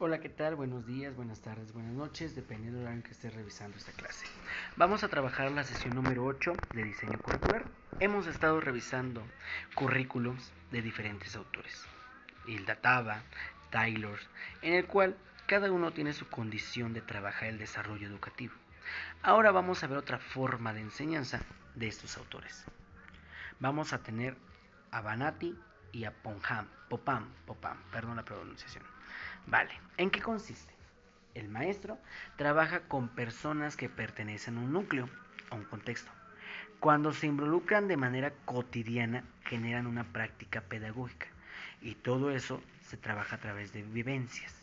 Hola, ¿qué tal? Buenos días, buenas tardes, buenas noches, dependiendo del horario en que estés revisando esta clase. Vamos a trabajar la sesión número 8 de diseño curricular. Hemos estado revisando currículums de diferentes autores. Hilda Taba, Taylor, en el cual cada uno tiene su condición de trabajar el desarrollo educativo. Ahora vamos a ver otra forma de enseñanza de estos autores. Vamos a tener a Banati y a Popam, perdón la pronunciación. Vale, ¿en qué consiste? El maestro trabaja con personas que pertenecen a un núcleo, a un contexto. Cuando se involucran de manera cotidiana, generan una práctica pedagógica. Y todo eso se trabaja a través de vivencias.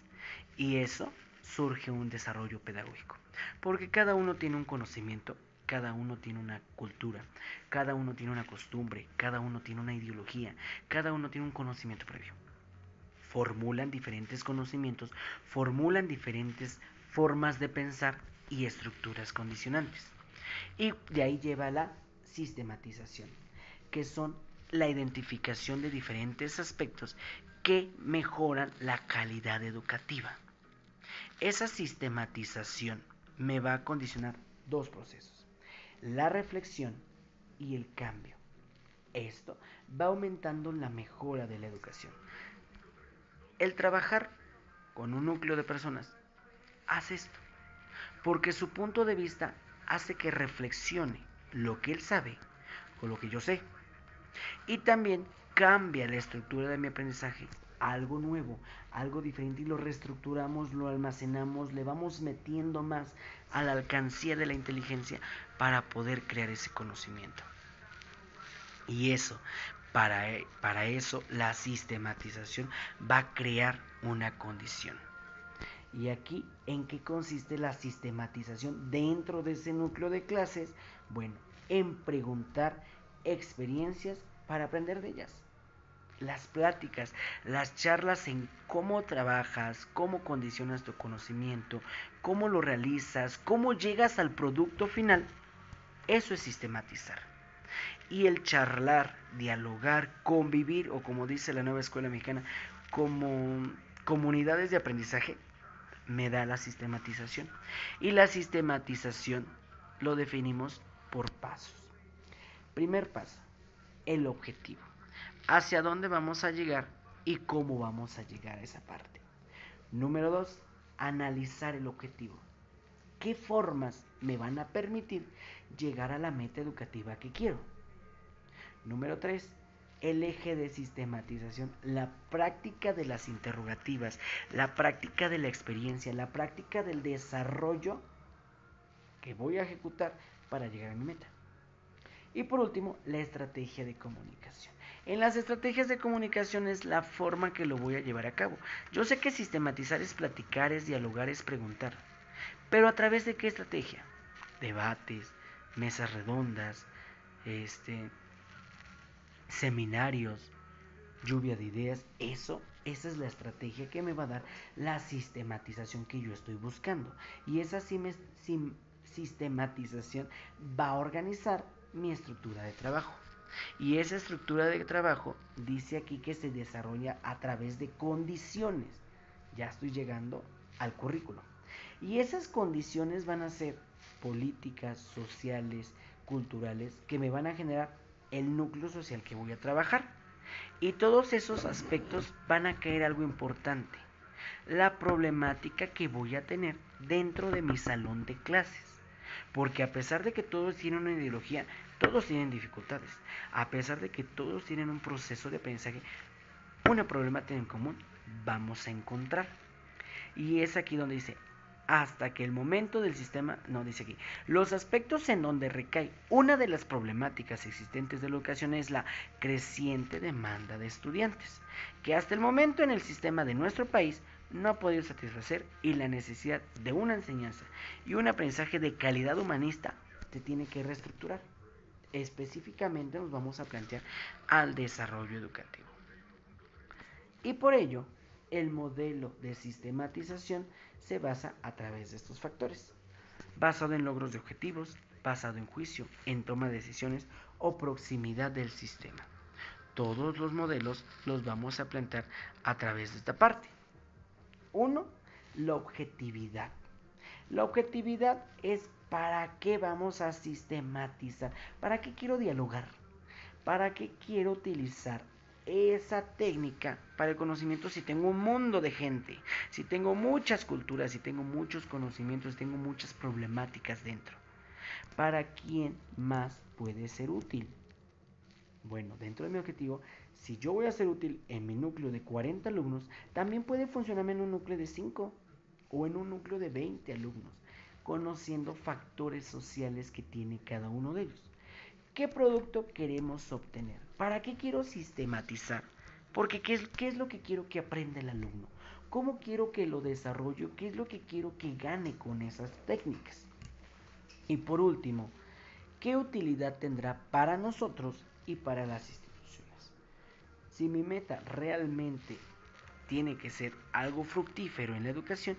Y eso surge un desarrollo pedagógico. Porque cada uno tiene un conocimiento, cada uno tiene una cultura, cada uno tiene una costumbre, cada uno tiene una ideología, cada uno tiene un conocimiento previo. Formulan diferentes conocimientos, formulan diferentes formas de pensar y estructuras condicionantes. Y de ahí lleva la sistematización, que son la identificación de diferentes aspectos que mejoran la calidad educativa. Esa sistematización me va a condicionar dos procesos: la reflexión y el cambio. Esto va aumentando la mejora de la educación. El trabajar con un núcleo de personas hace esto, porque su punto de vista hace que reflexione lo que él sabe con lo que yo sé. Y también cambia la estructura de mi aprendizaje a algo nuevo, algo diferente, y lo reestructuramos, lo almacenamos, le vamos metiendo más a la alcancía de la inteligencia para poder crear ese conocimiento. Y eso, para eso, la sistematización va a crear una condición. Y aquí, ¿en qué consiste la sistematización dentro de ese núcleo de clases? Bueno, en preguntar experiencias para aprender de ellas. Las pláticas, las charlas en cómo trabajas, cómo condicionas tu conocimiento, cómo lo realizas, cómo llegas al producto final, eso es sistematizar. Y el charlar, dialogar, convivir, o como dice la nueva escuela mexicana, como comunidades de aprendizaje, me da la sistematización. Y la sistematización lo definimos por pasos. Primer paso, el objetivo. ¿Hacia dónde vamos a llegar y cómo vamos a llegar a esa parte? Número 2, analizar el objetivo. ¿Qué formas me van a permitir llegar a la meta educativa que quiero? Número 3, el eje de sistematización, la práctica de las interrogativas, la práctica de la experiencia, la práctica del desarrollo que voy a ejecutar para llegar a mi meta. Y por último, la estrategia de comunicación. En las estrategias de comunicación es la forma que lo voy a llevar a cabo. Yo sé que sistematizar es platicar, es dialogar, es preguntar. Pero ¿a través de qué estrategia? Debates, mesas redondas, seminarios, lluvia de ideas. Esa es la estrategia que me va a dar la sistematización que yo estoy buscando. Y esa sistematización va a organizar mi estructura de trabajo. Y esa estructura de trabajo dice aquí que se desarrolla a través de condiciones. Ya estoy llegando al currículo. Y esas condiciones van a ser políticas, sociales, culturales, que me van a generar el núcleo social que voy a trabajar. Y todos esos aspectos van a caer algo importante: la problemática que voy a tener dentro de mi salón de clases. Porque a pesar de que todos tienen una ideología, todos tienen dificultades. A pesar de que todos tienen un proceso de aprendizaje, una problemática en común vamos a encontrar. Y es aquí donde dice, hasta que el momento del sistema, no dice aquí, los aspectos en donde recae una de las problemáticas existentes de la educación es la creciente demanda de estudiantes, que hasta el momento en el sistema de nuestro país no ha podido satisfacer, y la necesidad de una enseñanza y un aprendizaje de calidad humanista se tiene que reestructurar. Específicamente nos vamos a plantear al desarrollo educativo. Y por ello, el modelo de sistematización se basa a través de estos factores: basado en logros de objetivos, basado en juicio, en toma de decisiones o proximidad del sistema. Todos los modelos los vamos a plantear a través de esta parte. Uno, la objetividad. La objetividad es para qué vamos a sistematizar, para qué quiero dialogar, para qué quiero utilizar esa técnica para el conocimiento si tengo un mundo de gente, si tengo muchas culturas, si tengo muchos conocimientos, si tengo muchas problemáticas dentro. ¿Para quién más puede ser útil? Bueno, dentro de mi objetivo, si yo voy a ser útil en mi núcleo de 40 alumnos, también puede funcionarme en un núcleo de 5 o en un núcleo de 20 alumnos, conociendo factores sociales que tiene cada uno de ellos. ¿Qué producto queremos obtener? ¿Para qué quiero sistematizar? Porque ¿qué es lo que quiero que aprenda el alumno? ¿Cómo quiero que lo desarrolle? ¿Qué es lo que quiero que gane con esas técnicas? Y por último, ¿qué utilidad tendrá para nosotros y para las instituciones? Si mi meta realmente tiene que ser algo fructífero en la educación,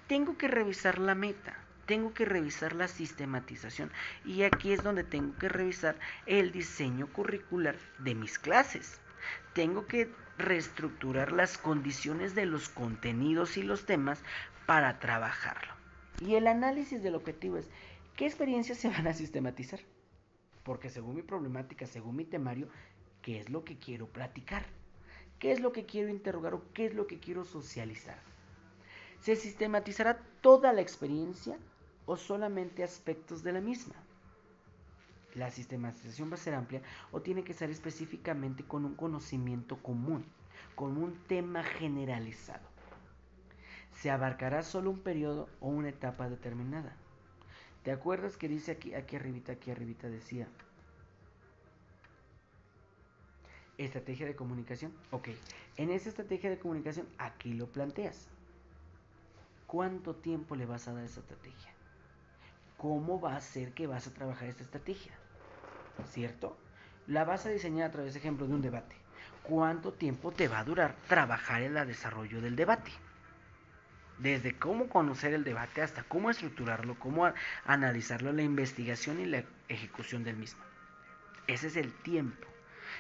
tengo que revisar la meta, tengo que revisar la sistematización y aquí es donde tengo que revisar el diseño curricular de mis clases. Tengo que reestructurar las condiciones de los contenidos y los temas para trabajarlo. Y el análisis del objetivo es, ¿qué experiencias se van a sistematizar? Porque según mi problemática, según mi temario, ¿qué es lo que quiero platicar? ¿Qué es lo que quiero interrogar o qué es lo que quiero socializar? ¿Se sistematizará toda la experiencia o solamente aspectos de la misma? La sistematización va a ser amplia o tiene que ser específicamente con un conocimiento común, con un tema generalizado. ¿Se abarcará solo un periodo o una etapa determinada? ¿Te acuerdas que dice aquí arribita decía estrategia de comunicación? Ok, en esa estrategia de comunicación aquí lo planteas. ¿Cuánto tiempo le vas a dar a esa estrategia? ¿Cómo va a ser que vas a trabajar esta estrategia? ¿Cierto? La vas a diseñar a través, de ejemplo, de un debate. ¿Cuánto tiempo te va a durar trabajar en el desarrollo del debate? Desde cómo conocer el debate hasta cómo estructurarlo, cómo analizarlo, la investigación y la ejecución del mismo. Ese es el tiempo.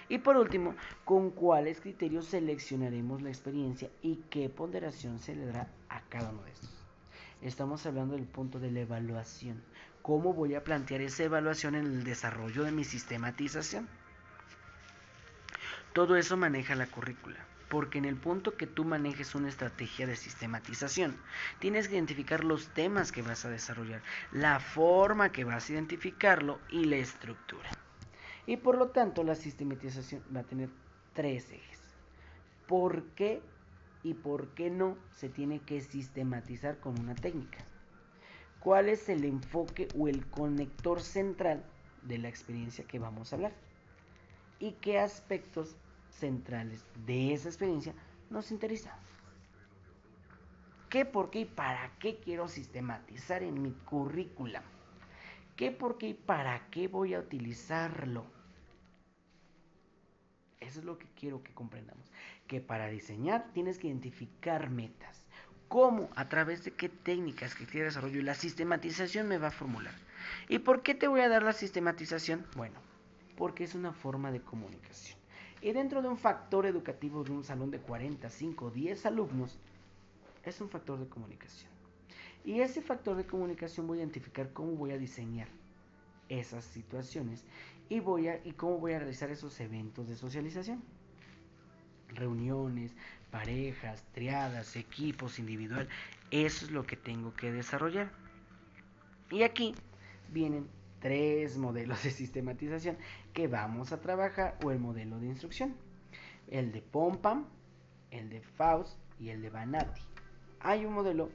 Y por último, ¿con cuáles criterios seleccionaremos la experiencia y qué ponderación se le dará a cada uno de estos? Estamos hablando del punto de la evaluación. ¿Cómo voy a plantear esa evaluación en el desarrollo de mi sistematización? Todo eso maneja la currícula, porque en el punto que tú manejes una estrategia de sistematización, tienes que identificar los temas que vas a desarrollar, la forma que vas a identificarlo y la estructura. Y por lo tanto, la sistematización va a tener 3 ejes. ¿Por qué y por qué no se tiene que sistematizar con una técnica? ¿Cuál es el enfoque o el conector central de la experiencia que vamos a hablar? ¿Y qué aspectos centrales de esa experiencia nos interesan? ¿Qué, por qué y para qué quiero sistematizar en mi currícula? ¿Qué, por qué y para qué voy a utilizarlo? Eso es lo que quiero que comprendamos. Que para diseñar tienes que identificar metas. ¿Cómo? A través de qué técnicas que quiero desarrollo y la sistematización me va a formular. ¿Y por qué te voy a dar la sistematización? Bueno, porque es una forma de comunicación. Y dentro de un factor educativo de un salón de 40, 5, 10 alumnos, es un factor de comunicación. Y ese factor de comunicación voy a identificar cómo voy a diseñar esas situaciones y cómo voy a realizar esos eventos de socialización. Reuniones, parejas, triadas, equipos, individual. Eso es lo que tengo que desarrollar. Y aquí vienen 3 modelos de sistematización que vamos a trabajar o el modelo de instrucción. El de Pompam, el de Faust y el de Banati. Hay un modelo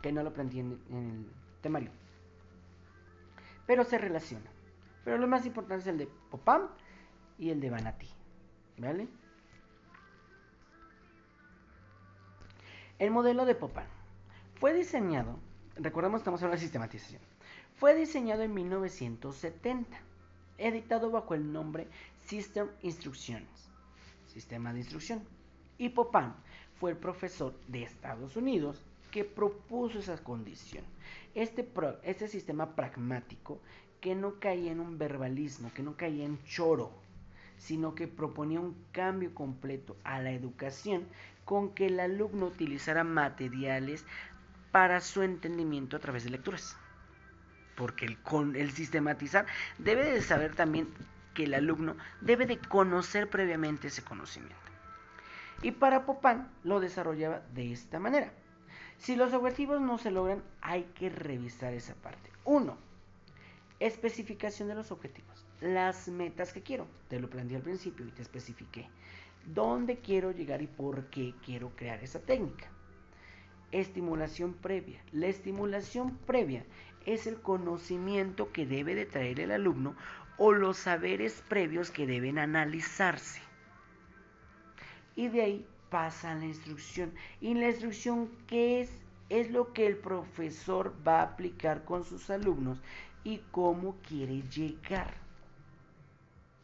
que no lo planteé en el temario, pero se relaciona. Pero lo más importante es el de Pompam y el de Banati, ¿vale? El modelo de Pompam fue diseñado, recordemos que estamos hablando de sistematización, fue diseñado en 1970, editado bajo el nombre System Instructions, sistema de instrucción. Y Pompam fue el profesor de Estados Unidos que propuso esa condición. Este sistema pragmático que no caía en un verbalismo, que no caía en choro, sino que proponía un cambio completo a la educación con que el alumno utilizara materiales para su entendimiento a través de lecturas. Porque el sistematizar debe de saber también que el alumno debe de conocer previamente ese conocimiento. Y para Popán lo desarrollaba de esta manera. Si los objetivos no se logran, hay que revisar esa parte. 1. Especificación de los objetivos. Las metas que quiero. Te lo planteé al principio y te especifiqué dónde quiero llegar y por qué quiero crear esa técnica. Estimulación previa. La estimulación previa es el conocimiento que debe de traer el alumno o los saberes previos que deben analizarse. Y de ahí pasa a la instrucción. ¿Y la instrucción qué es? Es lo que el profesor va a aplicar con sus alumnos y cómo quiere llegar.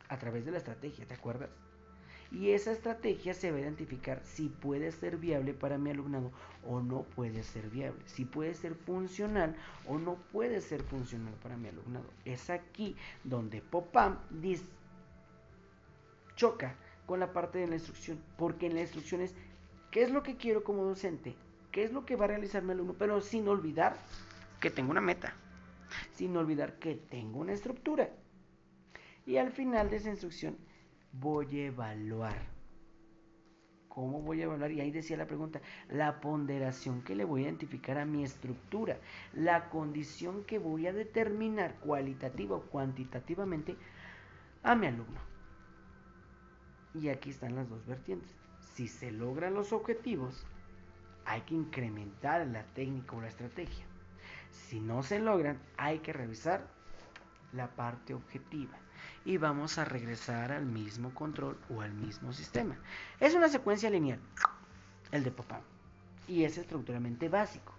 A través de la estrategia, ¿te acuerdas? Y esa estrategia se va a identificar si puede ser viable para mi alumnado o no puede ser viable, si puede ser funcional o no puede ser funcional para mi alumnado. Es aquí donde Popam choca con la parte de la instrucción, porque en la instrucción es qué es lo que quiero como docente, qué es lo que va a realizar mi alumno, pero sin olvidar que tengo una meta, sin olvidar que tengo una estructura. Y al final de esa instrucción voy a evaluar. ¿Cómo voy a evaluar? Y ahí decía la pregunta, la ponderación que le voy a identificar a mi estructura, la condición que voy a determinar cualitativa o cuantitativamente a mi alumno. Y aquí están las dos vertientes. Si se logran los objetivos, hay que incrementar la técnica o la estrategia. Si no se logran, hay que revisar la parte objetiva y vamos a regresar al mismo control o al mismo sistema. Es una secuencia lineal, el de Popam, y es estructuralmente básico.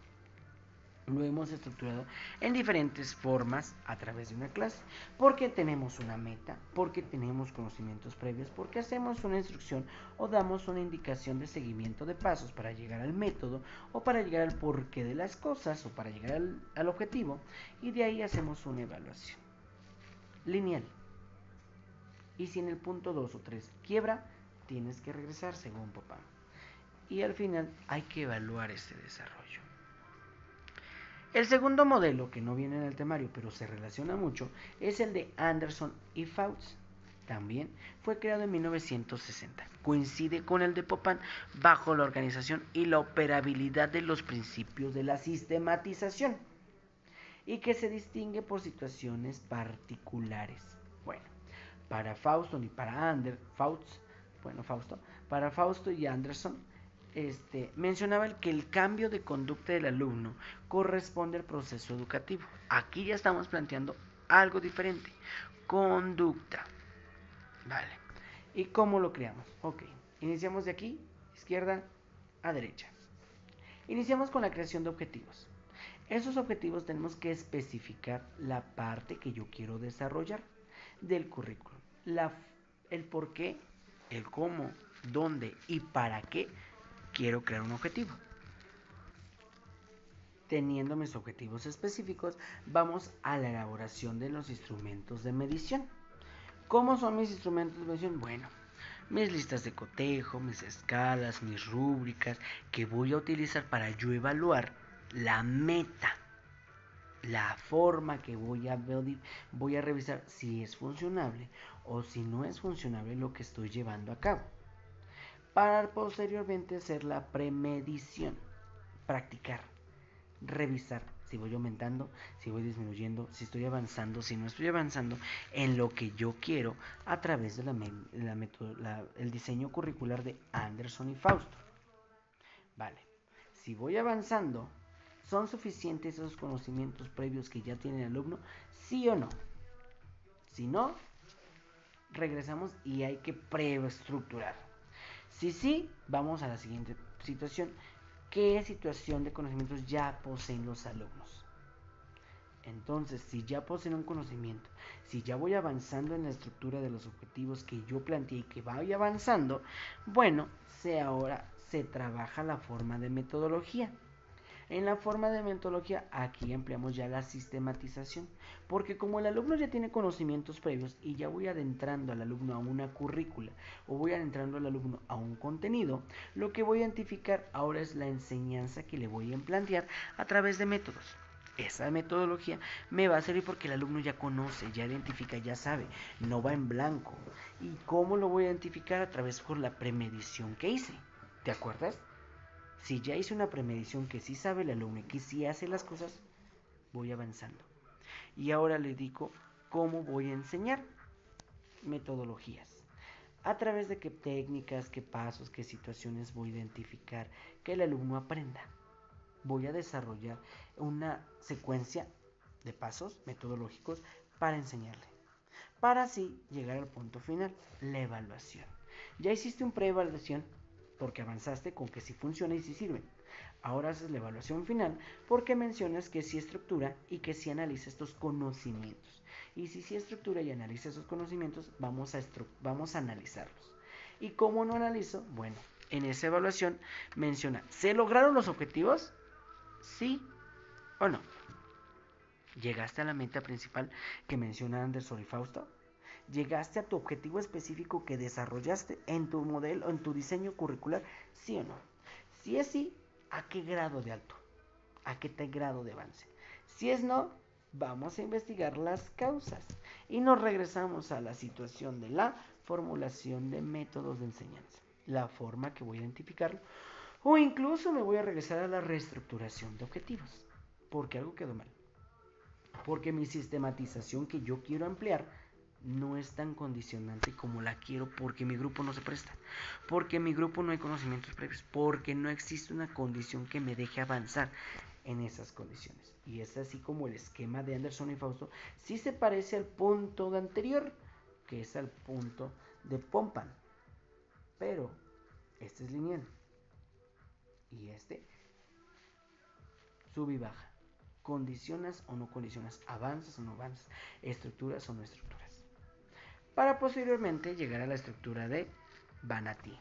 Lo hemos estructurado en diferentes formas a través de una clase, porque tenemos una meta, porque tenemos conocimientos previos, porque hacemos una instrucción o damos una indicación de seguimiento de pasos para llegar al método o para llegar al porqué de las cosas o para llegar al objetivo, y de ahí hacemos una evaluación lineal. Y si en el punto 2 o 3 quiebra, tienes que regresar según Popam. Y al final hay que evaluar ese desarrollo. El segundo modelo, que no viene en el temario, pero se relaciona mucho, es el de Anderson y Fauci. También fue creado en 1960. Coincide con el de Popam bajo la organización y la operabilidad de los principios de la sistematización y que se distingue por situaciones particulares. Bueno, para Fausto y para para Fausto y Anderson, mencionaba que el cambio de conducta del alumno corresponde al proceso educativo. Aquí ya estamos planteando algo diferente. Conducta. Vale. ¿Y cómo lo creamos? Ok. Iniciamos de aquí, izquierda a derecha. Iniciamos con la creación de objetivos. Esos objetivos tenemos que especificar la parte que yo quiero desarrollar del currículum. El por qué, el cómo, dónde y para qué quiero crear un objetivo. Teniendo mis objetivos específicos, vamos a la elaboración de los instrumentos de medición. ¿Cómo son mis instrumentos de medición? Bueno, mis listas de cotejo, mis escalas, mis rúbricas que voy a utilizar para yo evaluar la meta, la forma que voy a revisar si es funcionable o si no es funcionable lo que estoy llevando a cabo, para posteriormente hacer la premedición, practicar, revisar si voy aumentando, si voy disminuyendo, si estoy avanzando, si no estoy avanzando en lo que yo quiero a través de el diseño curricular de Anderson y Fausto. Vale, si voy avanzando, ¿son suficientes esos conocimientos previos que ya tiene el alumno? ¿Sí o no? Si no, regresamos y hay que preestructurar. Si sí, vamos a la siguiente situación. ¿Qué situación de conocimientos ya poseen los alumnos? Entonces, si ya poseen un conocimiento, si ya voy avanzando en la estructura de los objetivos que yo planteé y que vaya avanzando, bueno, ahora se trabaja la forma de metodología. En la forma de metodología, aquí empleamos ya la sistematización, porque como el alumno ya tiene conocimientos previos y ya voy adentrando al alumno a una currícula o voy adentrando al alumno a un contenido, lo que voy a identificar ahora es la enseñanza que le voy a plantear a través de métodos. Esa metodología me va a servir porque el alumno ya conoce, ya identifica, ya sabe, no va en blanco. ¿Y cómo lo voy a identificar? A través por la premedición que hice. ¿Te acuerdas? Si ya hice una premedición que sí sabe el alumno y que sí hace las cosas, voy avanzando. Y ahora le digo cómo voy a enseñar metodologías. A través de qué técnicas, qué pasos, qué situaciones voy a identificar que el alumno aprenda. Voy a desarrollar una secuencia de pasos metodológicos para enseñarle. Para así llegar al punto final, la evaluación. Ya hiciste un pre-evaluación porque avanzaste con que sí funciona y sí sirve. Ahora haces la evaluación final porque mencionas que sí estructura y que sí analiza estos conocimientos. Y si sí estructura y analiza esos conocimientos, vamos a analizarlos. ¿Y cómo no analizo? Bueno, en esa evaluación menciona, ¿se lograron los objetivos? ¿Sí o no? ¿Llegaste a la meta principal que menciona Anderson y Fausto? ¿Llegaste a tu objetivo específico que desarrollaste en tu modelo, en tu diseño curricular? ¿Sí o no? Si es sí, ¿a qué grado de alto? ¿A qué grado de avance? Si es no, vamos a investigar las causas y nos regresamos a la situación de la formulación de métodos de enseñanza, la forma que voy a identificarlo, o incluso me voy a regresar a la reestructuración de objetivos, porque algo quedó mal, porque mi sistematización que yo quiero ampliar no es tan condicionante como la quiero, porque mi grupo no se presta, porque en mi grupo no hay conocimientos previos, porque no existe una condición que me deje avanzar en esas condiciones. Y es así como el esquema de Anderson y Fausto sí se parece al punto anterior, que es al punto de Pompan, pero este es lineal y este sube y baja. Condicionas o no condicionas, avanzas o no avanzas, estructuras o no estructuras, para posteriormente llegar a la estructura de Banati.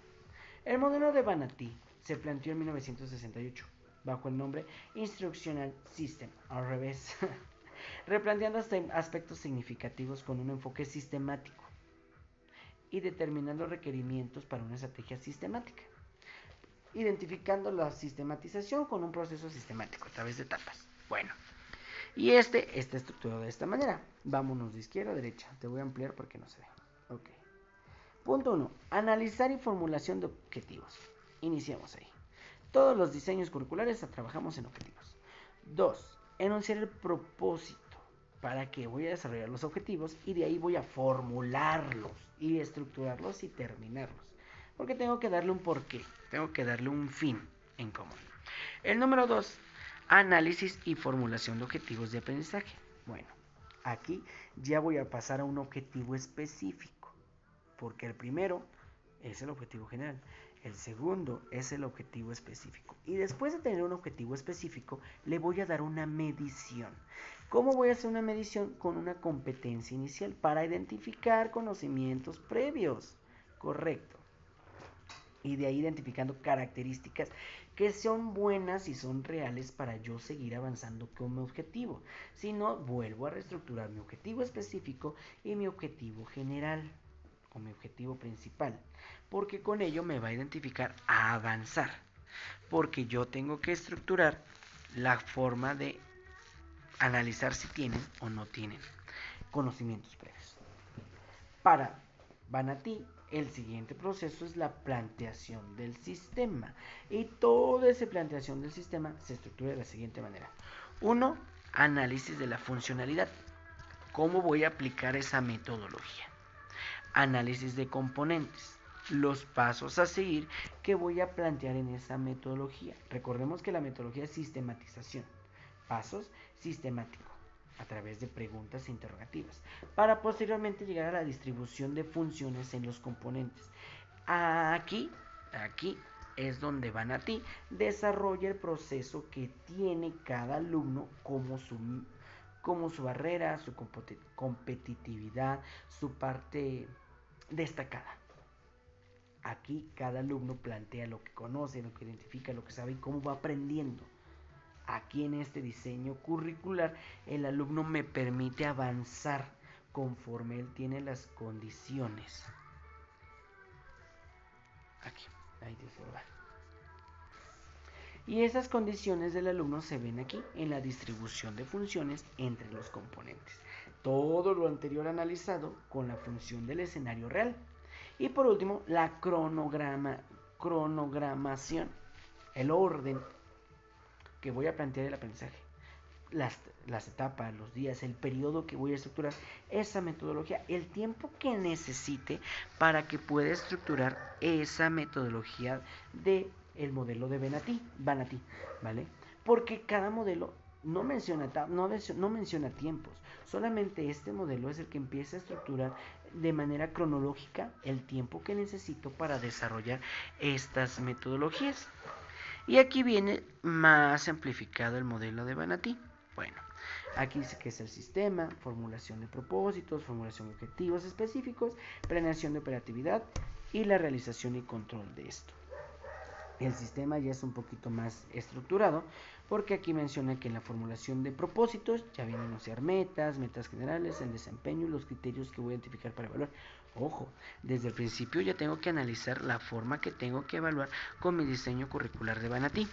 El modelo de Banati se planteó en 1968 bajo el nombre Instructional System, al revés, replanteando aspectos significativos con un enfoque sistemático y determinando requerimientos para una estrategia sistemática, identificando la sistematización con un proceso sistemático a través de etapas. Bueno, y este está estructurado de esta manera. Vámonos de izquierda a derecha. Te voy a ampliar porque no se ve. Ok. Punto 1. Analizar y formulación de objetivos. Iniciamos ahí. Todos los diseños curriculares trabajamos en objetivos. 2. Enunciar el propósito. ¿Para qué voy a desarrollar los objetivos? Y de ahí voy a formularlos y estructurarlos y terminarlos. Porque tengo que darle un porqué. Tengo que darle un fin en común. El número 2. Análisis y formulación de objetivos de aprendizaje. Bueno, aquí ya voy a pasar a un objetivo específico, porque el primero es el objetivo general, el segundo es el objetivo específico, y después de tener un objetivo específico le voy a dar una medición. ¿Cómo voy a hacer una medición? Con una competencia inicial para identificar conocimientos previos, correcto, y de ahí identificando características que son buenas y son reales para yo seguir avanzando con mi objetivo. Si no, vuelvo a reestructurar mi objetivo específico y mi objetivo general o mi objetivo principal, porque con ello me va a identificar a avanzar, porque yo tengo que estructurar la forma de analizar si tienen o no tienen conocimientos previos. Para Banati, el siguiente proceso es la planteación del sistema. Y toda esa planteación del sistema se estructura de la siguiente manera. 1. Análisis de la funcionalidad. ¿Cómo voy a aplicar esa metodología? Análisis de componentes. Los pasos a seguir que voy a plantear en esa metodología. Recordemos que la metodología es sistematización. Pasos sistemáticos a través de preguntas e interrogativas, para posteriormente llegar a la distribución de funciones en los componentes. Aquí es donde Banati desarrolla el proceso que tiene cada alumno como su barrera, su competitividad, su parte destacada. Aquí cada alumno plantea lo que conoce, lo que identifica, lo que sabe y cómo va aprendiendo. Aquí en este diseño curricular, el alumno me permite avanzar conforme él tiene las condiciones. Aquí, ahí dice, va. Y esas condiciones del alumno se ven aquí en la distribución de funciones entre los componentes. Todo lo anterior analizado con la función del escenario real. Y por último, la cronogramación, el orden que voy a plantear el aprendizaje. Las etapas, los días, el periodo que voy a estructurar, esa metodología, el tiempo que necesite para que pueda estructurar esa metodología de el modelo de Banati, ¿vale? Porque cada modelo no menciona tiempos, solamente este modelo es el que empieza a estructurar de manera cronológica el tiempo que necesito para desarrollar estas metodologías. Y aquí viene más amplificado el modelo de Banati. Bueno, aquí dice que es el sistema, formulación de propósitos, formulación de objetivos específicos, planeación de operatividad y la realización y control de esto. El sistema ya es un poquito más estructurado porque aquí menciona que en la formulación de propósitos ya vienen a anunciar metas generales, el desempeño y los criterios que voy a identificar para evaluar. Ojo, desde el principio ya tengo que analizar la forma que tengo que evaluar con mi diseño curricular de Banati.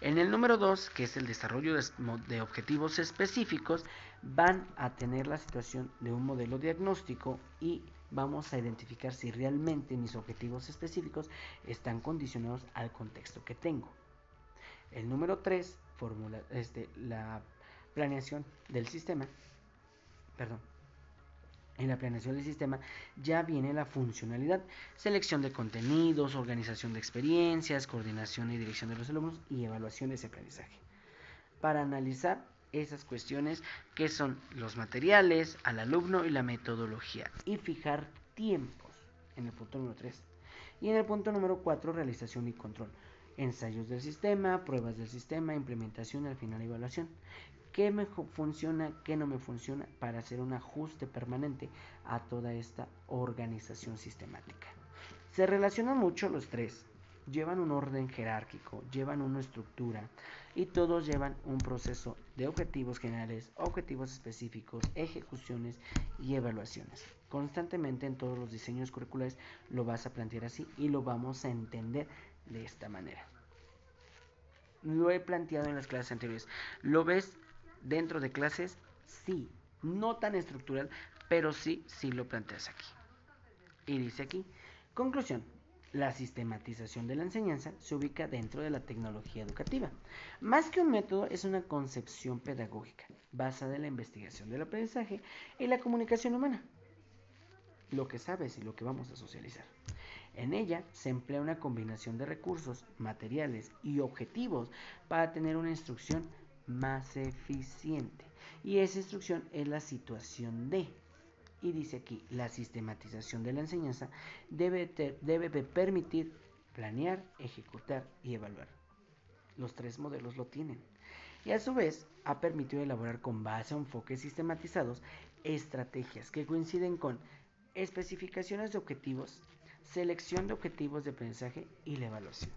En el número 2, que es el desarrollo de objetivos específicos, van a tener la situación de un modelo diagnóstico y vamos a identificar si realmente mis objetivos específicos están condicionados al contexto que tengo. El número 3, la planeación del sistema, En la planeación del sistema ya viene la funcionalidad, selección de contenidos, organización de experiencias, coordinación y dirección de los alumnos y evaluación de ese aprendizaje. Para analizar esas cuestiones que son los materiales, al alumno y la metodología y fijar tiempos en el punto número 3. Y en el punto número 4, realización y control. Ensayos del sistema, pruebas del sistema, implementación y al final evaluación. ¿Qué me funciona, qué no me funciona? Para hacer un ajuste permanente a toda esta organización sistemática. Se relacionan mucho los tres, llevan un orden jerárquico, llevan una estructura y todos llevan un proceso de objetivos generales, objetivos específicos, ejecuciones y evaluaciones. Constantemente en todos los diseños curriculares lo vas a plantear así y lo vamos a entender de esta manera. Lo he planteado en las clases anteriores. ¿Lo ves dentro de clases? Sí, no tan estructural, pero sí lo planteas aquí. Y dice aquí, conclusión, la sistematización de la enseñanza se ubica dentro de la tecnología educativa. Más que un método, es una concepción pedagógica basada en la investigación del aprendizaje y la comunicación humana, lo que sabes y lo que vamos a socializar. En ella se emplea una combinación de recursos, materiales y objetivos para tener una instrucción más eficiente. Y esa instrucción es la situación de. Y dice aquí, la sistematización de la enseñanza debe permitir planear, ejecutar y evaluar. Los tres modelos lo tienen. Y a su vez ha permitido elaborar con base a enfoques sistematizados estrategias que coinciden con especificaciones de objetivos, selección de objetivos de aprendizaje y la evaluación.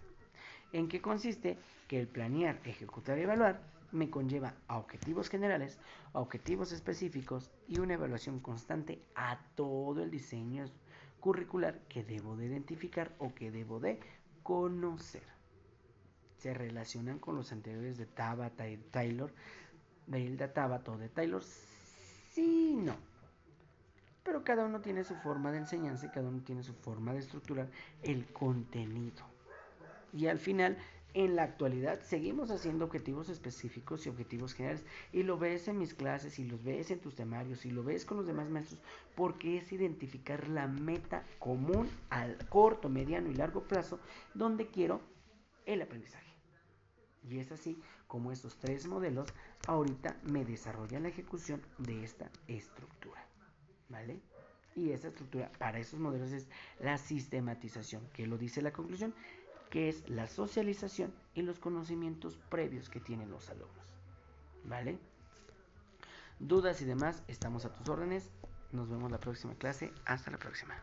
¿En qué consiste? Que el planear, ejecutar y evaluar me conlleva a objetivos generales, a objetivos específicos y una evaluación constante a todo el diseño curricular que debo de identificar o que debo de conocer. Se relacionan con los anteriores de Tabata y Taylor, de Hilda Tabata o de Taylor, sí, no. Pero cada uno tiene su forma de enseñanza y cada uno tiene su forma de estructurar el contenido. Y al final, en la actualidad, seguimos haciendo objetivos específicos y objetivos generales. Y lo ves en mis clases, y los ves en tus temarios, y lo ves con los demás maestros, porque es identificar la meta común al corto, mediano y largo plazo, donde quiero el aprendizaje. Y es así como estos tres modelos ahorita me desarrollan la ejecución de esta estructura, ¿vale? Y esta estructura para esos modelos es la sistematización, que lo dice la conclusión, que es la socialización y los conocimientos previos que tienen los alumnos, ¿vale? Dudas y demás, estamos a tus órdenes. Nos vemos la próxima clase. Hasta la próxima.